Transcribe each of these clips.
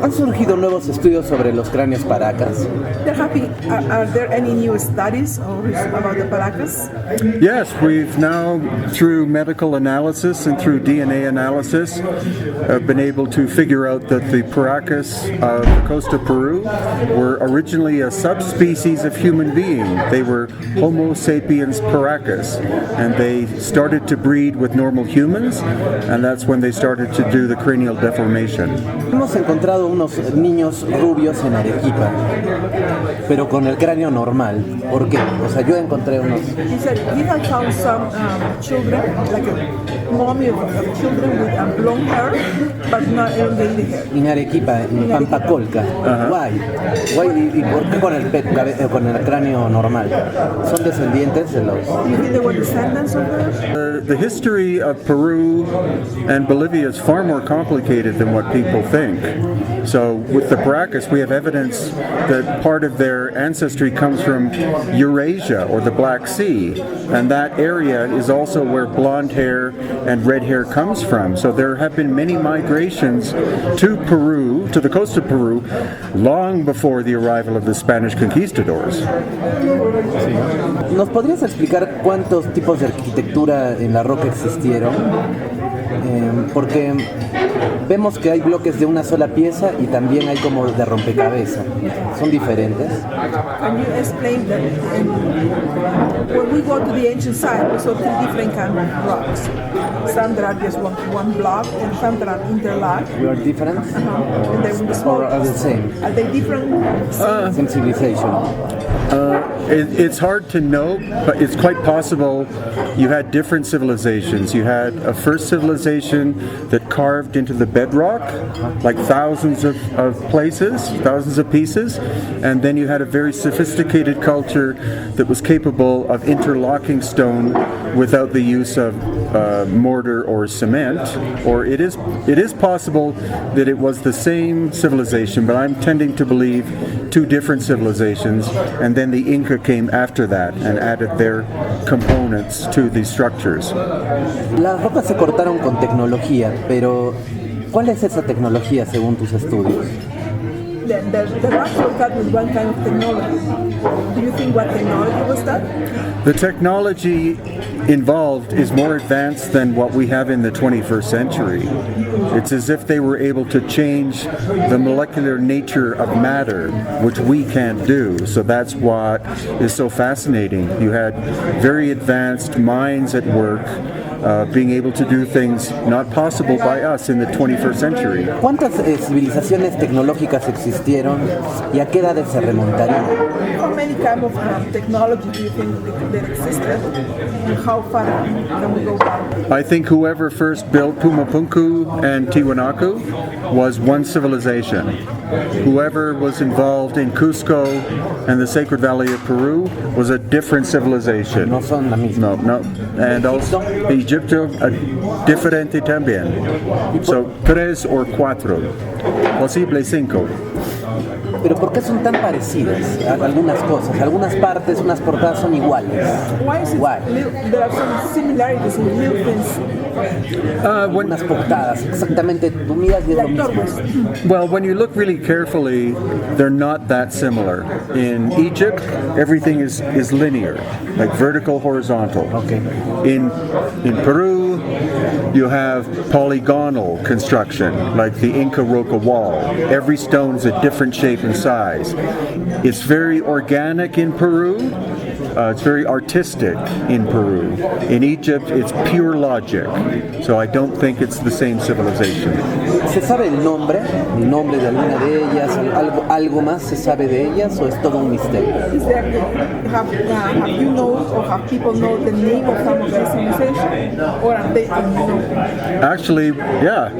¿Han surgido nuevos estudios sobre los cráneos paracas? Are there any new studies about the paracas? Yes, we've now, through medical analysis and through DNA analysis, been able to figure out that the paracas of the coast of Peru were originally a subspecies of human being. They were Homo sapiens paracas, and they started to breed with normal humans, and that's when they started to do the cranial deformation. Hemos encontrado unos niños rubios en Arequipa, pero con el cráneo normal. ¿Por qué? O sea, yo encontré unos... He said he had found some children, like a mommy of children with blonde hair, but not elongated hair. En Arequipa, en Pampacolca. Guay. ¿Y por qué con el cráneo normal? ¿Son descendientes de los...? You think they were descendants of those? The history of Peru and Bolivia is far more complicated than what people think. So with the paracas, we have evidence that part of their ancestry comes from Eurasia or the Black Sea, and that area is also where blonde hair and red hair comes from. So there have been many migrations to Peru, to the coast of Peru, long before the arrival of the Spanish conquistadors. ¿Nos podrías explicar cuántos tipos de arquitectura en la roca existieron? Porque vemos que hay bloques de una sola pieza y también hay como de rompecabezas. ¿Son diferentes? Can you explain that? When we go to the ancient site, we saw three different kinds of rocks. Some that are just one block, and some that are interlocked. We are different? And they're small. Or are the same? Are they different? Same civilization. It's hard to know, but it's quite possible you had different civilizations. You had a first civilization that carved into the bedrock, like thousands of places, thousands of pieces, and then you had a very sophisticated culture that was capable of interlocking stone without the use of mortar or cement. Or it is possible that it was the same civilization, but I'm tending to believe two different civilizations, and then the Inca came after that and added their components to the structures. Las rocas se cortaron con tecnología, pero ¿cuál es esa tecnología según tus estudios? The rocks were cut with one kind of technology. Do you think what technology was that? The technology involved is more advanced than what we have in the 21st century. It's as if they were able to change the molecular nature of matter, which we can't do. So that's what is so fascinating. You had very advanced minds at work, being able to do things not possible by us in the 21st century. ¿Cuántas civilizaciones tecnológicas existieron y a qué edades se remontarían? How many kinds of technology do you think that existed, and how far can we go back? I think whoever first built Pumapunku and Tiahuanaco was one civilization. Whoever was involved in Cusco and the Sacred Valley of Peru was a different civilization. No son la misma. No. And also Egipto, diferente también. So, 3 or 4. Posible 5. Pero ¿por qué son tan parecidas algunas cosas? Algunas partes, unas portadas son iguales. Why is it there are some similarities in little things? Unas portadas, exactamente, tú miras y es lo mismo. Well, when you look really carefully, they're not that similar. In Egypt, everything is linear, like vertical, horizontal. Okay. In Peru, you have polygonal construction, like the Inca Roca wall. Every stone is a different shape and size. It's very organic in Peru. It's very artistic in Peru. In Egypt, it's pure logic. So I don't think it's the same civilization. ¿Se sabe el nombre de alguna de ellas? ¿Algo más se sabe de ellas o es todo un misterio? Have you know or have people know the name of some of their civilization, or are they unknown? Actually, yeah.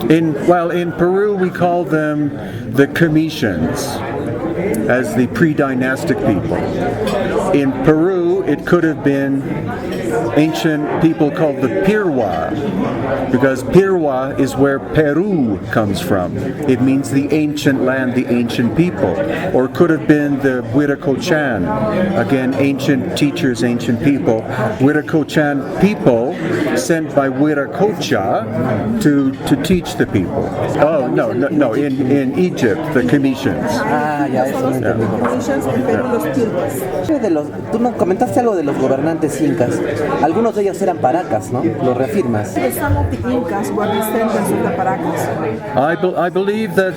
In Peru, we call them the Cometians, as the pre-dynastic people. In Peru, it could have been ancient people called the Pirwa, because Pirwa is where Peru comes from. It means the ancient land, the ancient people. Or could have been the Huiracochan, again, ancient teachers, ancient people. Huiracochan people sent by Huiracocha to teach the people. Oh, no, in Egypt, the Commissions. Ah, ya, eso no entendí. Commissions and Perú los Pilgrims. Tú nos comentaste algo de los gobernantes incas. Algunos de ellos eran paracas, ¿no? ¿Lo reafirmas? Some of the Incas were descendants of the Paracas. I believe that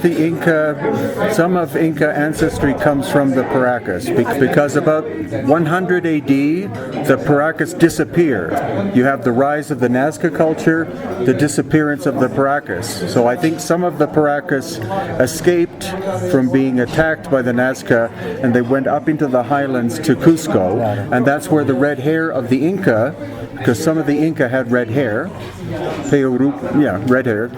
some of Inca ancestry comes from the Paracas, because about 100 AD, the Paracas disappear. You have the rise of the Nazca culture, the disappearance of the Paracas. So I think some of the Paracas escaped from being attacked by the Nazca, and they went up into the highlands to Cusco, and that's where the red hair of the Inca, because some of the Inca had red hair, red hair,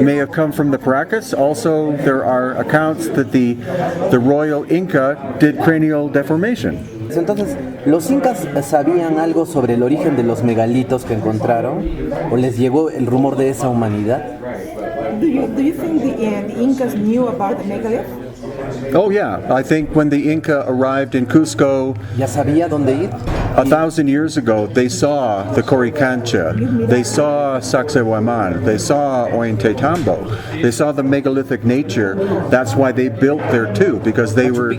may have come from the Paracas. Also, there are accounts that the royal Inca did cranial deformation. Entonces, ¿los incas sabían algo sobre el origen de los megalitos que encontraron? ¿O les llegó el rumor de esa humanidad? Do you think the Incas knew about the megalith? Oh yeah, I think when the Inca arrived in Cusco, ¿Ya sabía dónde ir? 1,000 years ago, they saw the Coricancha, they saw Sacsayhuaman, they saw Ollantaytambo, they saw the megalithic nature. That's why they built there too, because they were...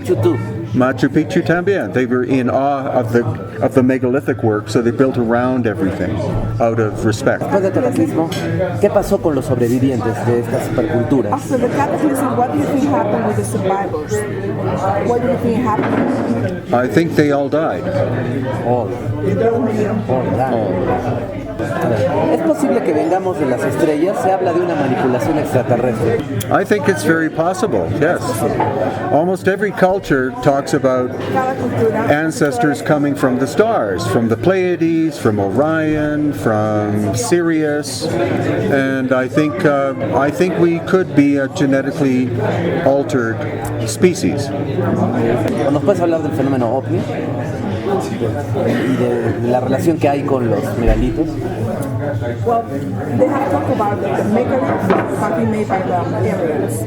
Machu Picchu también. They were in awe of the megalithic work, so they built around everything out of respect. Después del cataclismo, ¿qué pasó con los sobrevivientes de estas superculturas? After the cataclysm, what do you think happened with the survivors? What do you think happened? I think they all died. All died. ¿Es posible que vengamos de las estrellas? Se habla de una manipulación extraterrestre. I think it's very possible, yes. Almost every culture talks about ancestors coming from the stars, from the Pleiades, from Orion, from Sirius, and I think we could be a genetically altered species. ¿Nos puedes hablar del fenómeno OVNI? Y de la relación que hay con los megalitos. Well, they have talked about the megaliths have been made by the aliens.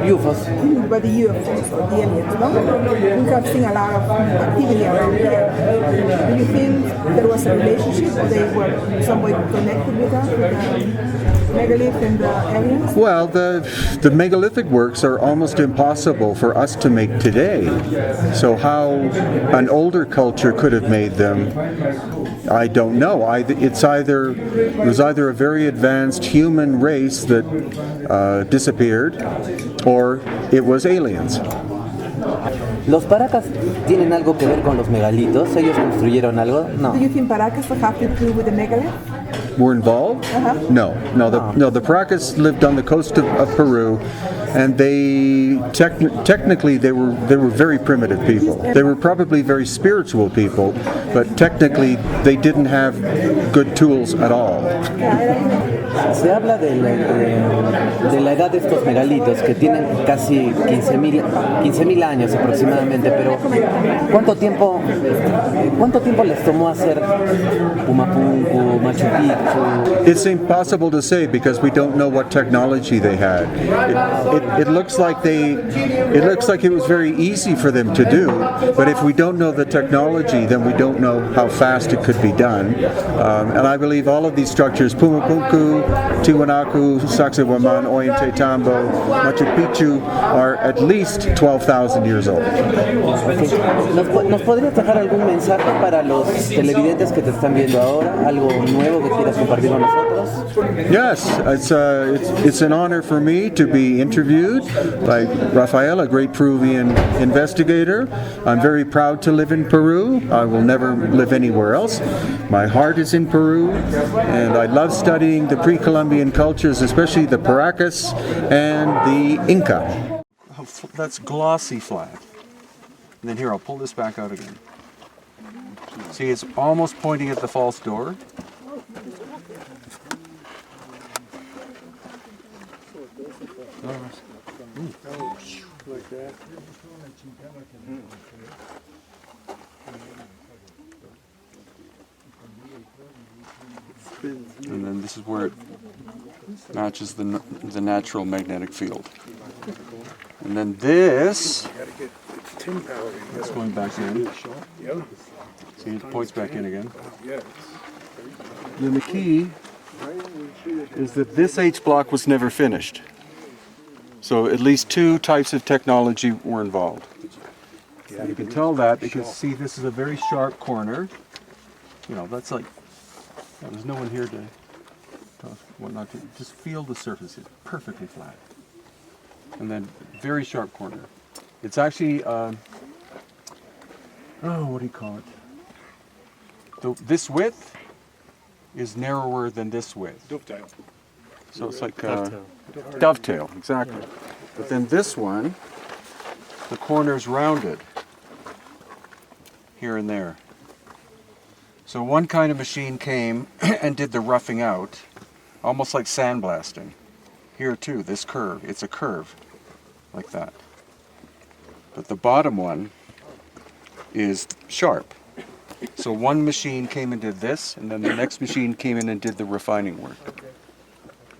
UFOs. By the UFOs or the aliens, no? We have seen a lot of activity around here. Do you think there was a relationship, or they were some way connected with us, with the megalith and the aliens? Well, the megalithic works are almost impossible for us to make today. So how an older culture could have made them, I don't know. It was either a very advanced human race that disappeared, or it was aliens. ¿Los paracas tienen algo que ver con los megalitos? ¿Ellos construyeron algo? No. Do you think Paracas have to do with the megalith? Were involved? No. The Paracas lived on the coast of Peru, and they technically they were very primitive people. They were probably very spiritual people, but technically they didn't have good tools at all. Se habla de la edad de estos megalitos que tienen casi 15.000 años aproximadamente, pero ¿cuánto tiempo les tomó hacer Pumapunku, Machu Picchu? It's impossible to say because we don't know what technology they had. It looks like it was very easy for them to do, but if we don't know the technology, then we don't know how fast it could be done. And I believe all of these structures, Pumapunku, Tiahuanaco, Sacsayhuaman, Ollantaytambo, Machu Picchu, are at least 12,000 years old. Okay. ¿Nos podrías dejar algún mensaje para los televidentes que te están viendo ahora? ¿Algo nuevo que quieras compartir con nosotros? Yes, it's an honor for me to be interviewed by Rafael, a great Peruvian investigator. I'm very proud to live in Peru. I will never live anywhere else. My heart is in Peru, and I love studying the pre-Columbian cultures, especially the Paracas and the Inca. That's glossy flat. And then here, I'll pull this back out again. See, it's almost pointing at the false door. Like that. And then this is where it matches the natural magnetic field. And then this is going back in. See, it points back in again. Then the key is that this H block was never finished. So at least two types of technology were involved. And you can tell that because, see, this is a very sharp corner. You know, that's like, there's no one here to whatnot. Just feel the surface. It's perfectly flat. And then very sharp corner. It's actually, what do you call it? This width is narrower than this width. Dovetail. So it's like dovetail, exactly. But then this one, the corner's rounded here and there. So one kind of machine came and did the roughing out, almost like sandblasting. Here too, this curve, it's a curve like that. But the bottom one is sharp. So one machine came and did this, and then the next machine came in and did the refining work.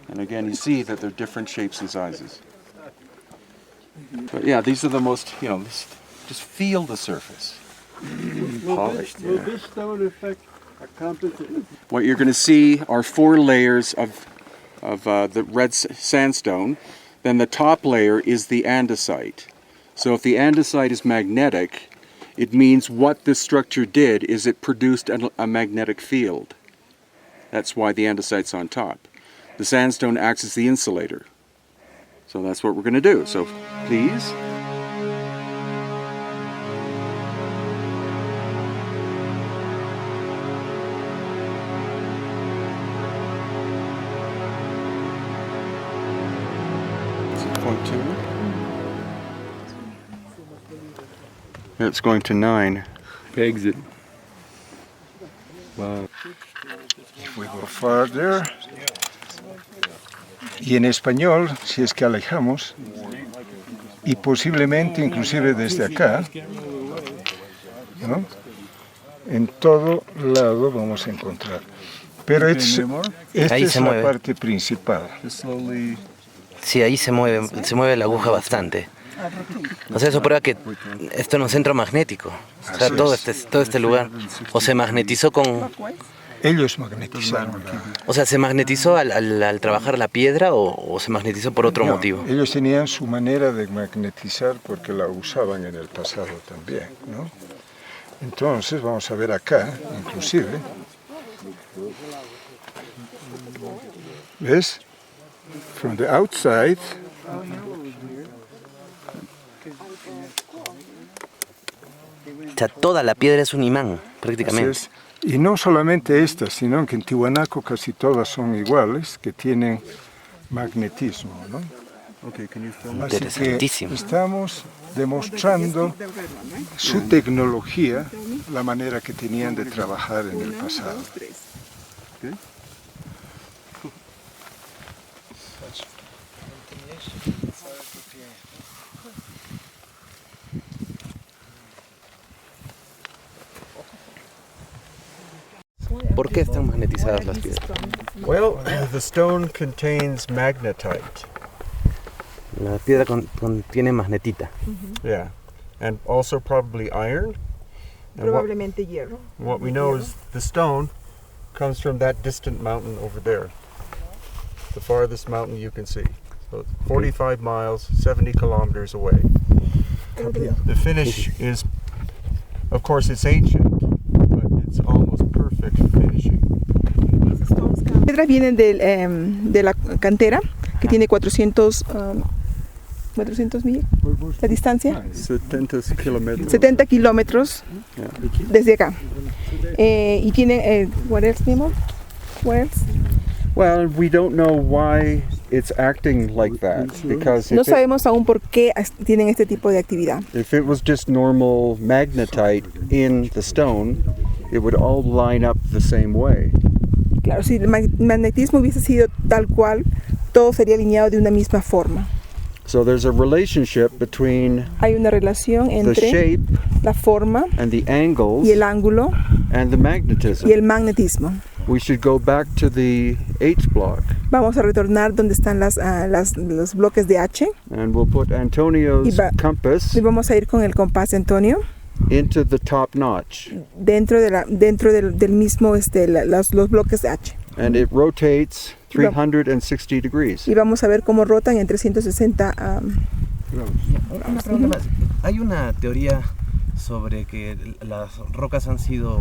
And again, you see that they're different shapes and sizes. But yeah, these are the most, you know, just feel the surface. Polished, yeah. What you're going to see are 4 layers of the red sandstone. Then the top layer is the andesite. So if the andesite is magnetic, it means what this structure did is it produced a magnetic field. That's why the andesite's on top. The sandstone acts as the insulator. So that's what we're going to do. So please. Point 2. It's going to 9. Exit. We go further. Y en español, si es que alejamos, y posiblemente inclusive desde acá, ¿no? En todo lado vamos a encontrar. Pero esta es la parte principal. Sí, ahí se mueve la aguja bastante. O sea, eso prueba que esto no es centro magnético. O sea, todo este lugar. O se magnetizó con... Ellos magnetizaron. O sea, ¿se magnetizó al trabajar la piedra o se magnetizó por otro motivo? Ellos tenían su manera de magnetizar porque la usaban en el pasado también, ¿no? Entonces, vamos a ver acá, inclusive. ¿Ves? From the outside. O sea, toda la piedra es un imán, prácticamente. Y no solamente estas, sino que en Tiahuanaco casi todas son iguales, que tienen magnetismo, ¿no? Así que estamos demostrando su tecnología, la manera que tenían de trabajar en el pasado. ¿Por qué están magnetizadas las piedras? Well, the stone contains magnetite. La piedra contiene magnetita. Yeah, and also probably iron. Probablemente hierro. What we know is the stone comes from that distant mountain over there. The farthest mountain you can see. So 45 miles, 70 kilometers away. The finish is, of course, it's ancient, but it's almost perfect finishing. Las piedras vienen de la cantera, que tiene 400 mil, la distancia. 70 kilómetros desde acá. Y tiene, what else, mi amor? What else? Well, we don't know why it's acting like that, because no sabemos aún por qué tienen este tipo de actividad. If it was just normal magnetite in the stone, it would all line up the same way. Claro, si el magnetismo hubiese sido tal cual, todo sería alineado de una misma forma. So there's a relationship between Hay una relación the entre shape la forma and the angles y el ángulo and the magnetism. y el magnetismo. we should go back to the H block. Vamos a retornar donde están los bloques de H. And we'll put Antonio's compass Y vamos a ir con el compás de Antonio into the top notch. dentro del mismo los bloques de H. And it rotates 360 degrees. Y vamos a ver cómo rotan en 360 Una pregunta más. Hay una teoría sobre que las rocas han sido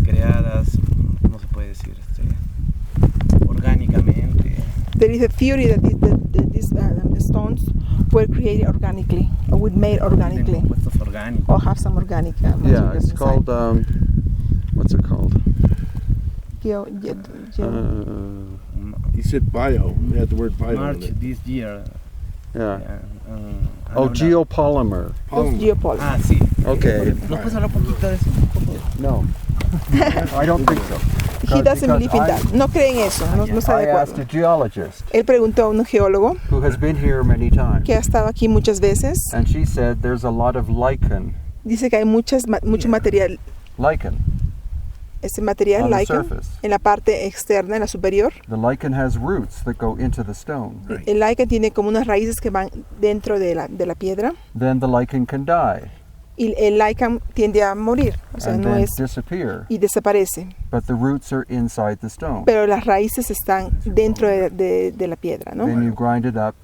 creadas, ¿cómo se puede decir? Orgánicamente. There is a theory that these stones were created organically, or were made organically, Compuestos orgánicos. or have some organic Yeah, materials it's called, what's it called? He said bio. They had the word bio in March it. this year. Yeah. Oh, geopolymer. Geopolymer. Ah, sí. Okay. ¿Nos puedes hablar un poquito de eso? No. I don't think so. He doesn't believe in that. No cree en eso, no está de I asked acuerdo. a geologist Él preguntó a un geólogo who has been here many times, que ha estado aquí muchas veces. and she said there's a lot of lichen. Dice que hay mucho material, Lichen. ese material On the lichen surface. en la parte externa, en la superior. The lichen has roots that go into the stone. El lichen tiene como unas raíces que van dentro de la piedra. Then the lichen can die Y el lichen tiende a morir, o sea, and no then es, disappear. y desaparece. But the roots are inside the stone. Pero las raíces están dentro de la piedra, ¿no? Then you grind it up,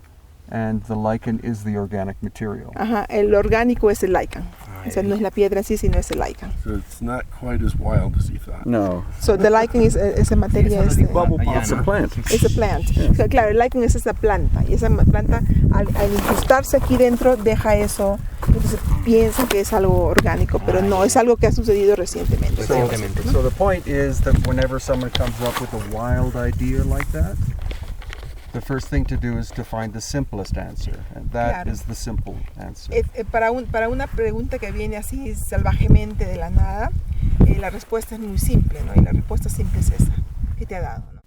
and the lichen is the organic material. Ajá, el orgánico es el lichen. O sea, no es la piedra en sí, sino es el lichen. So it's not quite as wild as he thought. No, So the lichen es esa materia, it's a plant. es a plant. Claro, el lichen es esa planta, y esa planta al incrustarse aquí dentro deja eso, entonces piensan que es algo orgánico, pero no, es algo que ha sucedido recientemente. So the point is that whenever someone comes up with a wild idea like that, the first thing to do is to find the simplest answer, and that Claro. is the simple answer. Para una pregunta que viene así salvajemente de la nada, la respuesta es muy simple, ¿no? Y la respuesta simple es esa que te ha dado, ¿no?